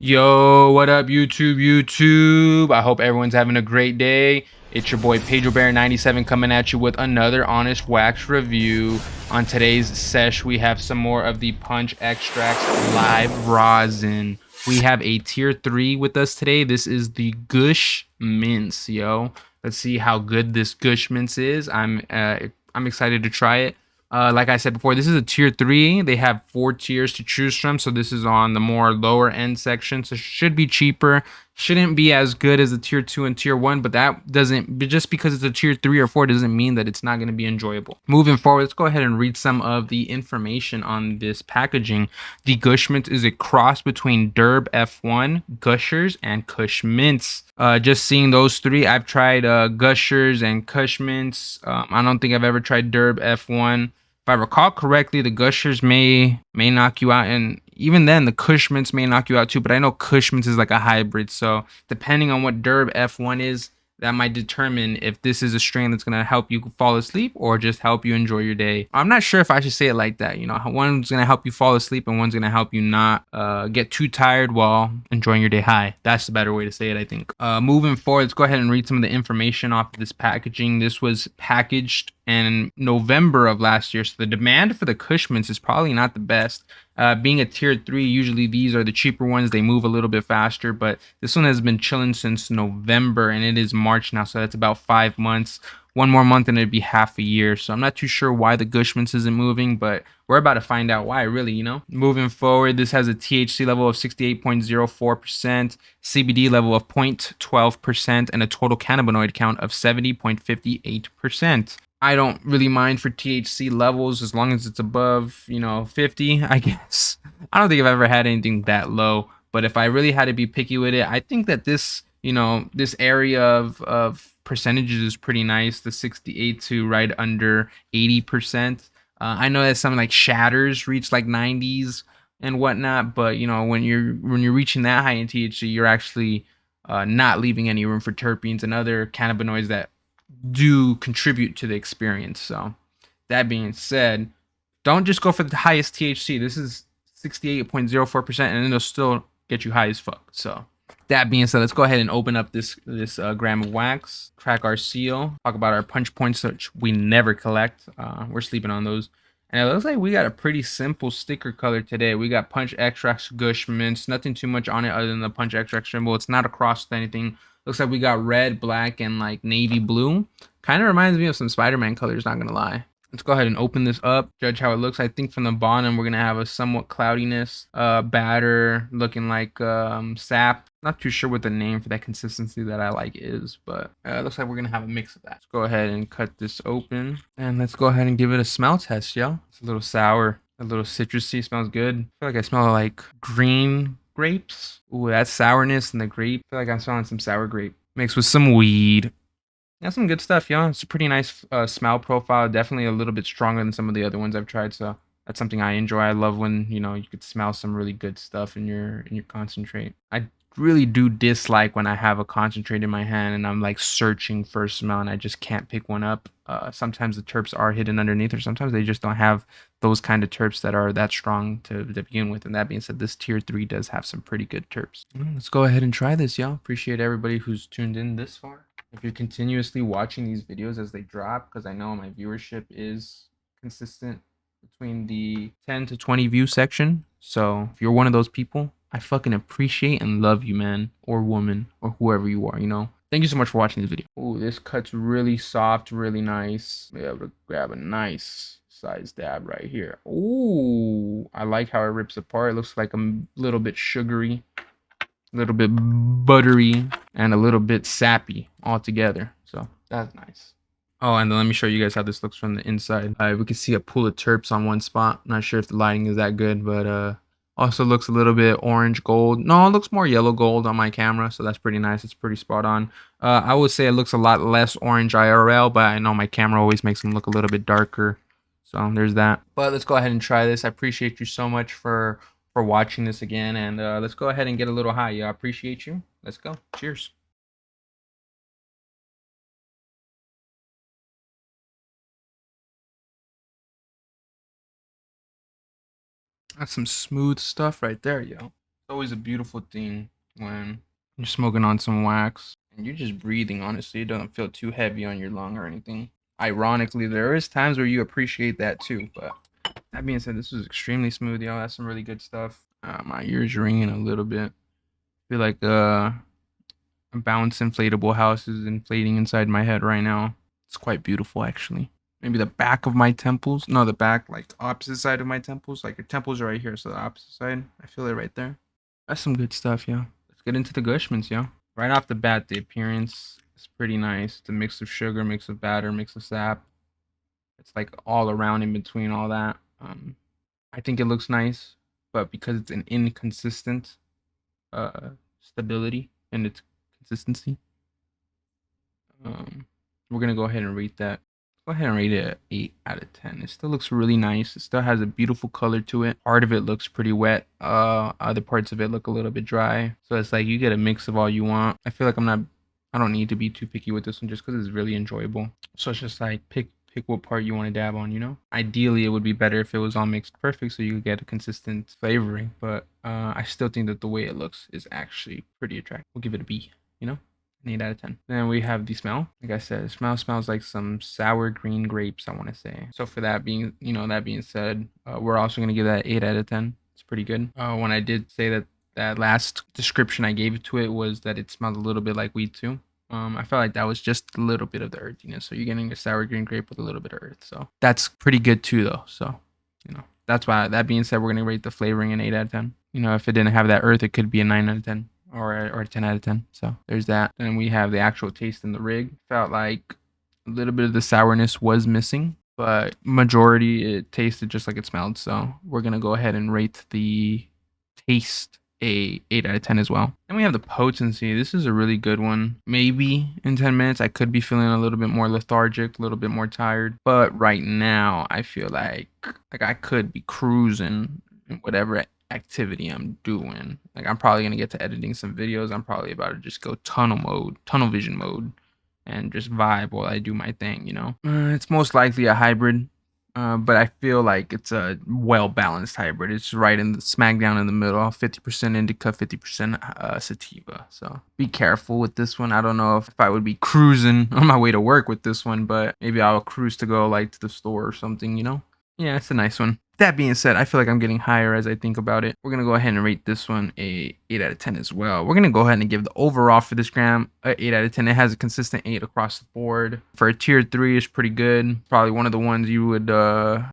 Yo, what up, YouTube? I hope everyone's having a great day. It's your boy Pedro Bear 97 coming at you with another honest wax review. On today's sesh, we have some more of the Punch Extracts live rosin. We have a tier 3 with us today. This is the Gush mince, yo. Let's see how good this Gush mince is. I'm excited to try it. Like I said before, this is a tier 3. They have 4 tiers to choose from, so this is on the more lower end section, so it should be cheaper. Shouldn't be as good as the tier 2 and tier 1, but that doesn't, just because it's a tier 3 or 4 doesn't mean that it's not going to be enjoyable. Moving forward, let's go ahead and read some of the information on this packaging. The Gush Mint is a cross between Derb F1, Gushers, and Kush Mints. Just seeing those three, I've tried Gushers and Kush Mints. I don't think I've ever tried Derb F1. If I recall correctly, the Gushers may knock you out, and even then, the Kush Mints may knock you out too. But I know Kush Mints is like a hybrid, so depending on what Derb F1 is, that might determine if this is a strain that's gonna help you fall asleep or just help you enjoy your day. I'm not sure if I should say it like that. You know, one's gonna help you fall asleep and one's gonna help you not get too tired while enjoying your day high. That's the better way to say it, I think. Moving forward, let's go ahead and read some of the information off of this packaging. This was packaged in November of last year, so the demand for the Kush Mints is probably not the best. Being a tier 3, usually these are the cheaper ones. They move a little bit faster, but this one has been chilling since November, and it is March now, so that's about 5 months. One more month and it'd be half a year. So I'm not too sure why the Gush Mints isn't moving, but we're about to find out why, really, you know? Moving forward, this has a THC level of 68.04%, CBD level of 0.12%, and a total cannabinoid count of 70.58%. I don't really mind for THC levels as long as it's above, 50, I guess. I don't think I've ever had anything that low, but if I really had to be picky with it, I think that this, this area of percentages is pretty nice. The 68 to right under 80%. I know that some like shatters reach like 90s and whatnot, but when you're reaching that high in THC, you're actually not leaving any room for terpenes and other cannabinoids that do contribute to the experience. So that being said, don't just go for the highest THC. This is 68.04%, and it'll still get you high as fuck. So that being said, let's go ahead and open up this gram of wax, crack our seal, talk about our punch points, which we never collect. We're sleeping on those. And it looks like we got a pretty simple sticker color today. We got Punch Extracts Gush Mints. Nothing too much on it other than the Punch Extract symbol. It's not a cross with anything. Looks like we got red, black, and like navy blue. Kind of reminds me of some Spider-Man colors, not gonna lie. Let's go ahead and open this up, judge how it looks. I think from the bottom, we're gonna have a somewhat cloudiness, batter looking like sap. Not too sure what the name for that consistency that I like is, but it looks like we're gonna have a mix of that. Let's go ahead and cut this open, and let's go ahead and give it a smell test, yo. It's a little sour, a little citrusy, smells good. I feel like I smell like green grapes. Ooh, that sourness and the grape. I feel like I'm smelling some sour grape mixed with some weed. That's some good stuff, yo. It's a pretty nice smell profile. Definitely a little bit stronger than some of the other ones I've tried. So that's something I enjoy. I love when you could smell some really good stuff in your concentrate. I really do dislike when I have a concentrate in my hand and I'm like searching for a smell and I just can't pick one up. Sometimes the terps are hidden underneath, or sometimes they just don't have those kind of terps that are that strong to begin with. And that being said, this tier 3 does have some pretty good terps. Let's go ahead and try this, y'all. Appreciate everybody who's tuned in this far. If you're continuously watching these videos as they drop, because I know my viewership is consistent between the 10 to 20 view section. So if you're one of those people, I fucking appreciate and love you, man, or woman, or whoever you are, Thank you so much for watching this video. Oh, this cut's really soft, really nice. Be able to grab a nice size dab right here. Ooh, I like how it rips apart. It looks like a little bit sugary, a little bit buttery, and a little bit sappy all together. So that's nice. Oh, and then let me show you guys how this looks from the inside. We can see a pool of terps on one spot. Not sure if the lighting is that good, but also looks a little bit orange gold. No, it looks more yellow gold on my camera, so that's pretty nice. It's pretty spot on. I would say it looks a lot less orange IRL, but I know my camera always makes them look a little bit darker. So there's that. But let's go ahead and try this. I appreciate you so much for watching this again, and let's go ahead and get a little high. Yeah, I appreciate you. Let's go. Cheers. That's some smooth stuff right there, yo. always a beautiful thing when you're smoking on some wax and you're just breathing, honestly. It doesn't feel too heavy on your lung or anything. Ironically, there is times where you appreciate that too, but that being said, this was extremely smooth, y'all. That's some really good stuff. My ears ringing a little bit. I feel like a bounce inflatable house is inflating inside my head right now. It's quite beautiful, actually. Maybe the back of my temples. No, the back, like opposite side of my temples. Like your temples are right here, so the opposite side. I feel it right there. That's some good stuff, yeah. Let's get into the Gushmans, yeah. Right off the bat, the appearance is pretty nice. The mix of sugar, mix of batter, mix of sap. It's like all around in between all that. I think it looks nice, but because it's an inconsistent stability and its consistency, we're gonna go ahead and rate that. Go ahead and rate it 8 out of 10. It still looks really nice. It still has a beautiful color to it. Part of it looks pretty wet. Other parts of it look a little bit dry. So it's like you get a mix of all you want. I feel like I don't need to be too picky with this one just because it's really enjoyable. So it's just like pick what part you want to dab on, you know? Ideally, it would be better if it was all mixed perfect so you could get a consistent flavoring. But I still think that the way it looks is actually pretty attractive. We'll give it a B, you know? An 8 out of 10. Then we have the smell. Like I said, it smells like some sour green grapes, I want to say. So for that being, that being said, we're also going to give that 8 out of 10. It's pretty good. When I did say that last description I gave to it was that it smelled a little bit like weed too. I felt like that was just a little bit of the earthiness. So you're getting a sour green grape with a little bit of earth. So that's pretty good too, though. So, that's why, that being said, we're going to rate the flavoring an 8 out of 10. If it didn't have that earth, it could be a 9 out of 10. Or a 10 out of 10. So there's that. Then we have the actual taste in the rig. Felt like a little bit of the sourness was missing, but majority it tasted just like it smelled. So we're gonna go ahead and rate the taste a 8 out of 10 as well. Then we have the potency. This is a really good one. Maybe in 10 minutes I could be feeling a little bit more lethargic, a little bit more tired. But right now I feel like I could be cruising in whatever activity I'm doing. Like I'm probably gonna get to editing some videos. I'm probably about to just go tunnel vision mode, and just vibe while I do my thing. It's most likely a hybrid, but I feel like it's a well balanced hybrid. It's right in the smack down in the middle. 50% indica, 50% sativa. So be careful with this one. I don't know if I would be cruising on my way to work with this one, but maybe I'll cruise to go like to the store or something. Yeah, it's a nice one. That being said, I feel like I'm getting higher as I think about it. We're going to go ahead and rate this one a 8 out of 10 as well. We're going to go ahead and give the overall for this gram a 8 out of 10. It has a consistent 8 across the board. For a tier 3, it's pretty good. Probably one of the ones you would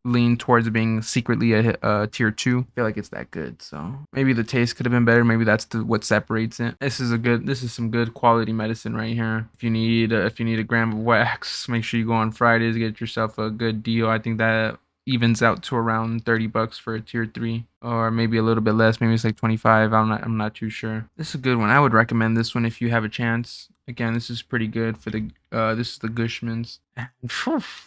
lean towards being secretly a tier 2. I feel like it's that good. So maybe the taste could have been better. Maybe that's what separates it. This is some good quality medicine right here. If you need a gram of wax, make sure you go on Fridays, get yourself a good deal. I think that evens out to around $30 for a tier 3, or maybe a little bit less. Maybe it's like 25. I'm not too sure. This is a good one. I would recommend this one if you have a chance. Again, this is pretty good for the this is the Gushmans.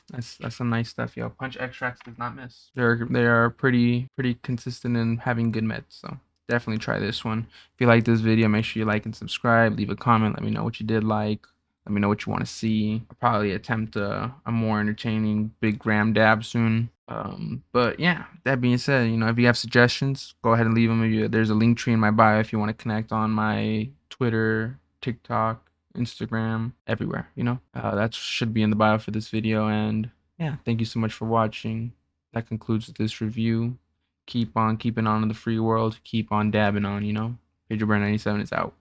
That's some nice stuff, yo. Punch extracts does not miss. They are pretty consistent in having good meds. So definitely try this one. If you like this video, make sure you like and subscribe. Leave a comment. Let me know what you did like. Let me know what you want to see. I'll probably attempt a more entertaining big gram dab soon. But yeah, that being said, if you have suggestions, go ahead and leave them. There's a link tree in my bio if you want to connect on my Twitter, TikTok, Instagram, everywhere. That should be in the bio for this video. And yeah, thank you so much for watching. That concludes this review. Keep on keeping on in the free world. Keep on dabbing on. Pedro Bear 97 is out.